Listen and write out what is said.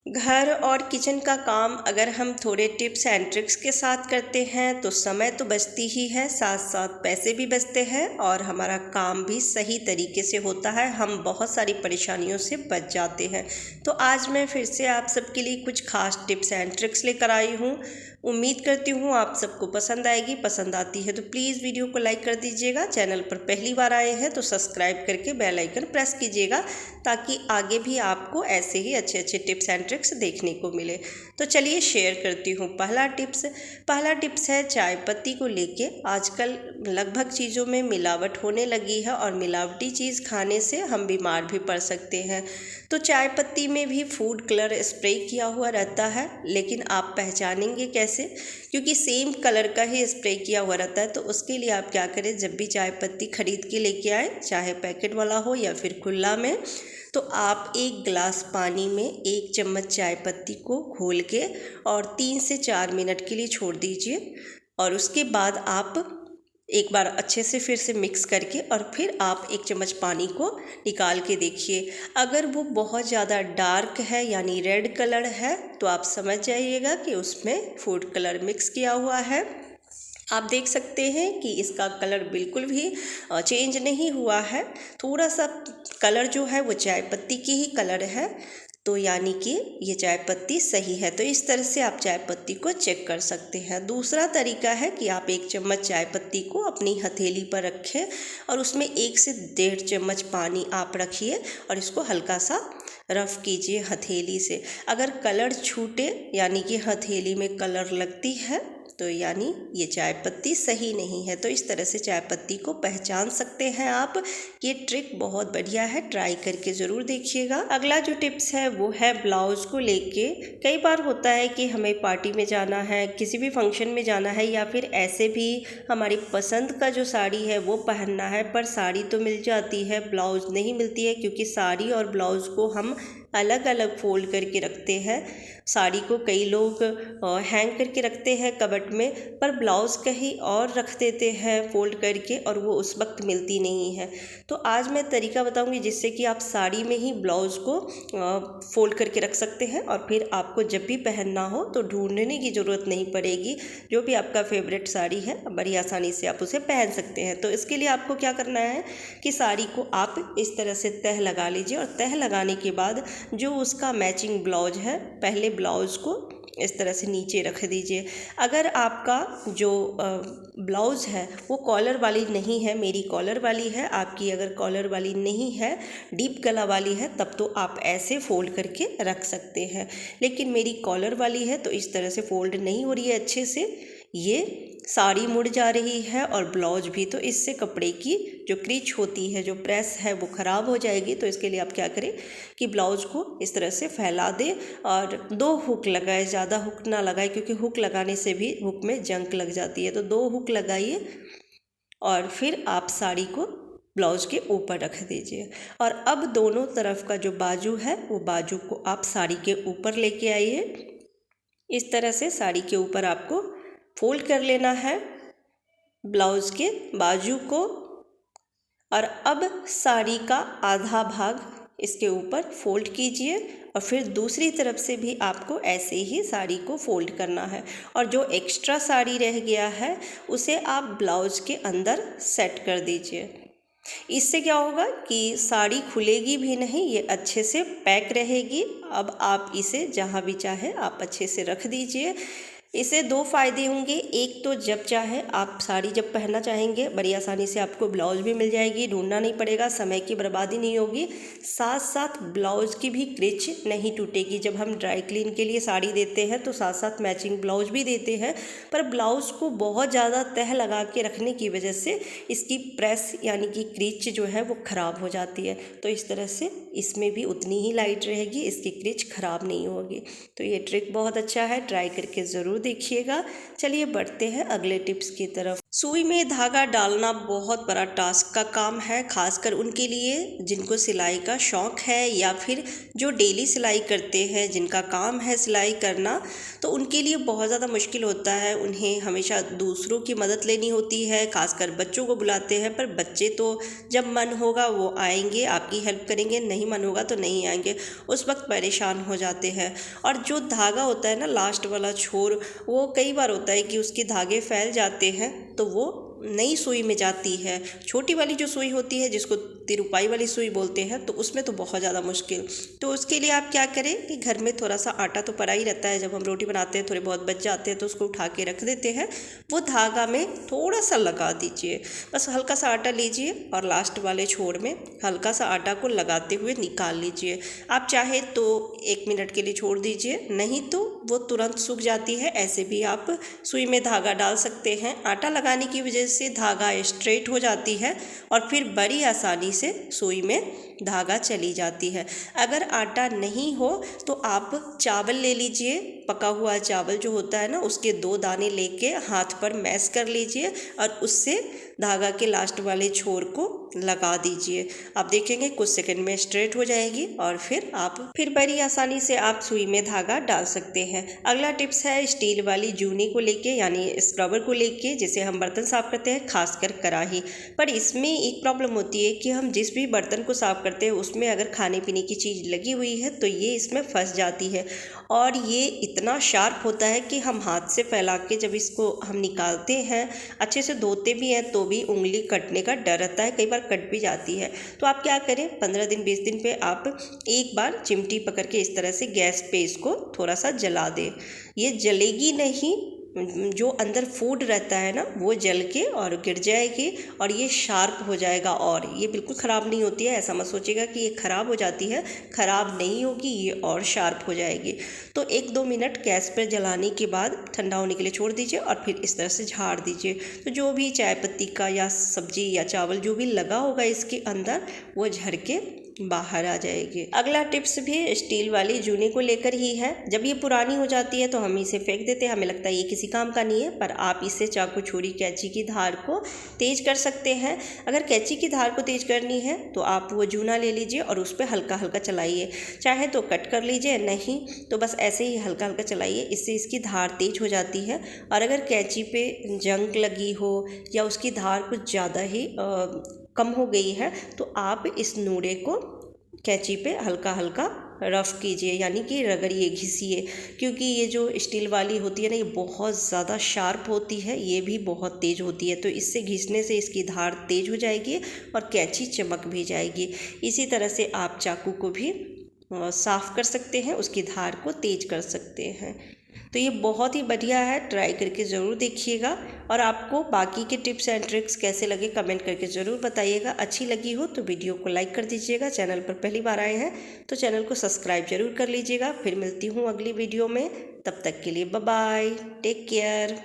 घर और किचन का काम अगर हम थोड़े टिप्स एंड ट्रिक्स के साथ करते हैं तो समय तो बचती ही है, साथ साथ पैसे भी बचते हैं और हमारा काम भी सही तरीके से होता है। हम बहुत सारी परेशानियों से बच जाते हैं। तो आज मैं फिर से आप सबके लिए कुछ खास टिप्स एंड ट्रिक्स लेकर आई हूँ। उम्मीद करती हूँ आप सबको पसंद आएगी। पसंद आती है तो प्लीज़ वीडियो को लाइक कर दीजिएगा। चैनल पर पहली बार आए हैं तो सब्सक्राइब करके बेल आइकन प्रेस कीजिएगा ताकि आगे भी आपको ऐसे ही अच्छे अच्छे टिप्स एंड ट्रिक्स देखने को मिले। तो चलिए शेयर करती हूँ। पहला टिप्स है चाय पत्ती को लेके। आजकल लगभग चीज़ों में मिलावट होने लगी है और मिलावटी चीज़ खाने से हम बीमार भी पड़ सकते हैं। तो चाय पत्ती में भी फूड कलर स्प्रे किया हुआ रहता है, लेकिन आप पहचानेंगे कैसे? क्योंकि सेम कलर का ही स्प्रे किया हुआ रहता है। तो उसके लिए आप क्या करें, जब भी चाय पत्ती खरीद के लेके आए, चाहे पैकेट वाला हो या फिर खुला में, तो आप 1 गिलास पानी में 1 चम्मच चाय पत्ती को घोल के और 3 से 4 मिनट के लिए छोड़ दीजिए। और उसके बाद आप एक बार अच्छे से फिर से मिक्स करके और फिर आप 1 चम्मच पानी को निकाल के देखिए। अगर वो बहुत ज़्यादा डार्क है यानी रेड कलर है तो आप समझ जाइएगा कि उसमें फूड कलर मिक्स किया हुआ है। आप देख सकते हैं कि इसका कलर बिल्कुल भी चेंज नहीं हुआ है। थोड़ा सा कलर जो है वो चाय पत्ती की ही कलर है, तो यानी कि ये चाय पत्ती सही है। तो इस तरह से आप चाय पत्ती को चेक कर सकते हैं। दूसरा तरीका है कि आप 1 चम्मच चाय पत्ती को अपनी हथेली पर रखें और उसमें 1 से 1.5 चम्मच पानी आप रखिए और इसको हल्का सा रफ़ कीजिए हथेली से। अगर कलर छूटे यानी कि हथेली में कलर लगती है तो यानी ये चाय पत्ती सही नहीं है। तो इस तरह से चाय पत्ती को पहचान सकते हैं आप। ये ट्रिक बहुत बढ़िया है, ट्राई करके ज़रूर देखिएगा। अगला जो टिप्स है वो है ब्लाउज़ को लेके। कई बार होता है कि हमें पार्टी में जाना है, किसी भी फंक्शन में जाना है या फिर ऐसे भी हमारी पसंद का जो साड़ी है वो पहनना है, पर साड़ी तो मिल जाती है, ब्लाउज़ नहीं मिलती है। क्योंकि साड़ी और ब्लाउज़ को हम अलग अलग फोल्ड करके रखते हैं। साड़ी को कई लोग हैंग करके रखते हैं कबर्ड में, पर ब्लाउज़ कहीं और रख देते हैं फोल्ड करके और वो उस वक्त मिलती नहीं है। तो आज मैं तरीका बताऊंगी जिससे कि आप साड़ी में ही ब्लाउज़ को फोल्ड करके रख सकते हैं और फिर आपको जब भी पहनना हो तो ढूंढने की ज़रूरत नहीं पड़ेगी। जो भी आपका फेवरेट साड़ी है बड़ी आसानी से आप उसे पहन सकते हैं। तो इसके लिए आपको क्या करना है कि साड़ी को आप इस तरह से तह लगा लीजिए और तह लगाने के बाद जो उसका मैचिंग ब्लाउज है, पहले ब्लाउज़ को इस तरह से नीचे रख दीजिए। अगर आपका जो ब्लाउज़ है वो कॉलर वाली नहीं है, मेरी कॉलर वाली है, आपकी अगर कॉलर वाली नहीं है, डीप गला वाली है, तब तो आप ऐसे फ़ोल्ड करके रख सकते हैं। लेकिन मेरी कॉलर वाली है तो इस तरह से फ़ोल्ड नहीं हो रही है अच्छे से, ये साड़ी मुड़ जा रही है और ब्लाउज भी। तो इससे कपड़े की जो क्रीच होती है, जो प्रेस है, वो ख़राब हो जाएगी। तो इसके लिए आप क्या करें कि ब्लाउज़ को इस तरह से फैला दें और 2 हुक लगाए, ज़्यादा हुक ना लगाए क्योंकि हुक लगाने से भी हुक में जंक लग जाती है। तो 2 हुक लगाइए और फिर आप साड़ी को ब्लाउज़ के ऊपर रख दीजिए। और अब दोनों तरफ का जो बाजू है वो बाजू को आप साड़ी के ऊपर लेके आइए। इस तरह से साड़ी के ऊपर आपको फोल्ड कर लेना है ब्लाउज़ के बाजू को। और अब साड़ी का आधा भाग इसके ऊपर फोल्ड कीजिए और फिर दूसरी तरफ से भी आपको ऐसे ही साड़ी को फोल्ड करना है। और जो एक्स्ट्रा साड़ी रह गया है उसे आप ब्लाउज़ के अंदर सेट कर दीजिए। इससे क्या होगा कि साड़ी खुलेगी भी नहीं, ये अच्छे से पैक रहेगी। अब आप इसे जहाँ भी चाहे आप अच्छे से रख दीजिए। इससे 2 फ़ायदे होंगे। एक तो जब चाहे आप साड़ी जब पहनना चाहेंगे बड़ी आसानी से आपको ब्लाउज़ भी मिल जाएगी, ढूंढना नहीं पड़ेगा, समय की बर्बादी नहीं होगी। साथ साथ ब्लाउज़ की भी क्रिच नहीं टूटेगी। जब हम ड्राई क्लीन के लिए साड़ी देते हैं तो साथ साथ मैचिंग ब्लाउज़ भी देते हैं, पर ब्लाउज़ को बहुत ज़्यादा तह लगा के रखने की वजह से इसकी प्रेस यानी कि क्रिच जो है वो ख़राब हो जाती है। तो इस तरह से इसमें भी उतनी ही लाइट रहेगी, इसकी क्रिच ख़राब नहीं होगी। तो ये ट्रिक बहुत अच्छा है, ट्राई करके ज़रूर देखिएगा। चलिए बढ़ते हैं अगले टिप्स की तरफ। सुई में धागा डालना बहुत बड़ा टास्क का काम है, खासकर उनके लिए जिनको सिलाई का शौक़ है या फिर जो डेली सिलाई करते हैं, जिनका काम है सिलाई करना, तो उनके लिए बहुत ज़्यादा मुश्किल होता है। उन्हें हमेशा दूसरों की मदद लेनी होती है, खासकर बच्चों को बुलाते हैं, पर बच्चे तो जब मन होगा वो आएंगे, आपकी हेल्प करेंगे, नहीं मन होगा तो नहीं आएंगे, उस वक्त परेशान हो जाते हैं। और जो धागा होता है ना, लास्ट वाला छोर, वो कई बार होता है कि उसके धागे फैल जाते हैं तो वो नई सुई में जाती है। छोटी वाली जो सुई होती है, जिसको तिरुपाई वाली सुई बोलते हैं, तो उसमें तो बहुत ज़्यादा मुश्किल। तो उसके लिए आप क्या करें कि घर में थोड़ा सा आटा तो पड़ा ही रहता है, जब हम रोटी बनाते हैं थोड़े बहुत बच जाते हैं तो उसको उठा के रख देते हैं। वो धागा में थोड़ा सा लगा दीजिए, बस हल्का सा आटा लीजिए और लास्ट वाले छोर में हल्का सा आटा को लगाते हुए निकाल लीजिए। आप चाहे तो 1 मिनट के लिए छोड़ दीजिए, नहीं तो वो तुरंत सूख जाती है। ऐसे भी आप सुई में धागा डाल सकते हैं। आटा लगाने की वजह से धागा स्ट्रेट हो जाती है और फिर बड़ी आसानी से सुई में धागा चली जाती है। अगर आटा नहीं हो तो आप चावल ले लीजिए, पका हुआ चावल जो होता है ना, उसके 2 दाने लेके हाथ पर मैश कर लीजिए और उससे धागा के लास्ट वाले छोर को लगा दीजिए। आप देखेंगे कुछ सेकंड में स्ट्रेट हो जाएगी और फिर बड़ी आसानी से आप सुई में धागा डाल सकते हैं। अगला टिप्स है स्टील वाली जूनी को लेके, यानी स्क्रबर को लेके, जिसे हम बर्तन साफ करते हैं, खासकर कढ़ाई। पर इसमें एक प्रॉब्लम होती है कि हम जिस भी बर्तन को साफ करते हैं उसमें अगर खाने पीने की चीज़ लगी हुई है तो ये इसमें फंस जाती है और ये इतना शार्प होता है कि हम हाथ से फैला के जब इसको हम निकालते हैं, अच्छे से धोते भी हैं तो भी उंगली कटने का डर रहता है, कई बार कट भी जाती है। तो आप क्या करें, 15 दिन 20 दिन पे आप एक बार चिमटी पकड़ के इस तरह से गैस पे इसको थोड़ा सा जला दें। ये जलेगी नहीं, जो अंदर फूड रहता है ना वो जल के और गिर जाएगी और ये शार्प हो जाएगा। और ये बिल्कुल ख़राब नहीं होती है, ऐसा मत सोचिएगा कि ये ख़राब हो जाती है, ख़राब नहीं होगी, ये और शार्प हो जाएगी। तो 1-2 मिनट गैस पर जलाने के बाद ठंडा होने के लिए छोड़ दीजिए और फिर इस तरह से झाड़ दीजिए। तो जो भी चाय पत्ती का या सब्जी या चावल जो भी लगा होगा इसके अंदर, वो झड़ के बाहर आ जाएगी। अगला टिप्स भी स्टील वाली जूनी को लेकर ही है। जब ये पुरानी हो जाती है तो हम इसे फेंक देते हैं, हमें लगता है ये किसी काम का नहीं है, पर आप इससे चाकू, छुरी, कैंची की धार को तेज कर सकते हैं। अगर कैंची की धार को तेज करनी है तो आप वो जूना ले लीजिए और उस पर हल्का हल्का चलाइए, चाहे तो कट कर लीजिए, नहीं तो बस ऐसे ही हल्का हल्का चलाइए, इससे इसकी धार तेज हो जाती है। और अगर कैंची पे जंग लगी हो या उसकी धार कुछ ज़्यादा ही कम हो गई है तो आप इस नूरे को कैंची पे हल्का हल्का रफ़ कीजिए, यानी कि रगड़िए, घिसिए, क्योंकि ये जो स्टील वाली होती है ना, ये बहुत ज़्यादा शार्प होती है, ये भी बहुत तेज़ होती है। तो इससे घिसने से इसकी धार तेज़ हो जाएगी और कैंची चमक भी जाएगी। इसी तरह से आप चाकू को भी साफ़ कर सकते हैं, उसकी धार को तेज कर सकते हैं। तो ये बहुत ही बढ़िया है, ट्राई करके ज़रूर देखिएगा। और आपको बाकी के टिप्स एंड ट्रिक्स कैसे लगे कमेंट करके ज़रूर बताइएगा। अच्छी लगी हो तो वीडियो को लाइक कर दीजिएगा। चैनल पर पहली बार आए हैं तो चैनल को सब्सक्राइब जरूर कर लीजिएगा। फिर मिलती हूँ अगली वीडियो में, तब तक के लिए बाय बाय, टेक केयर।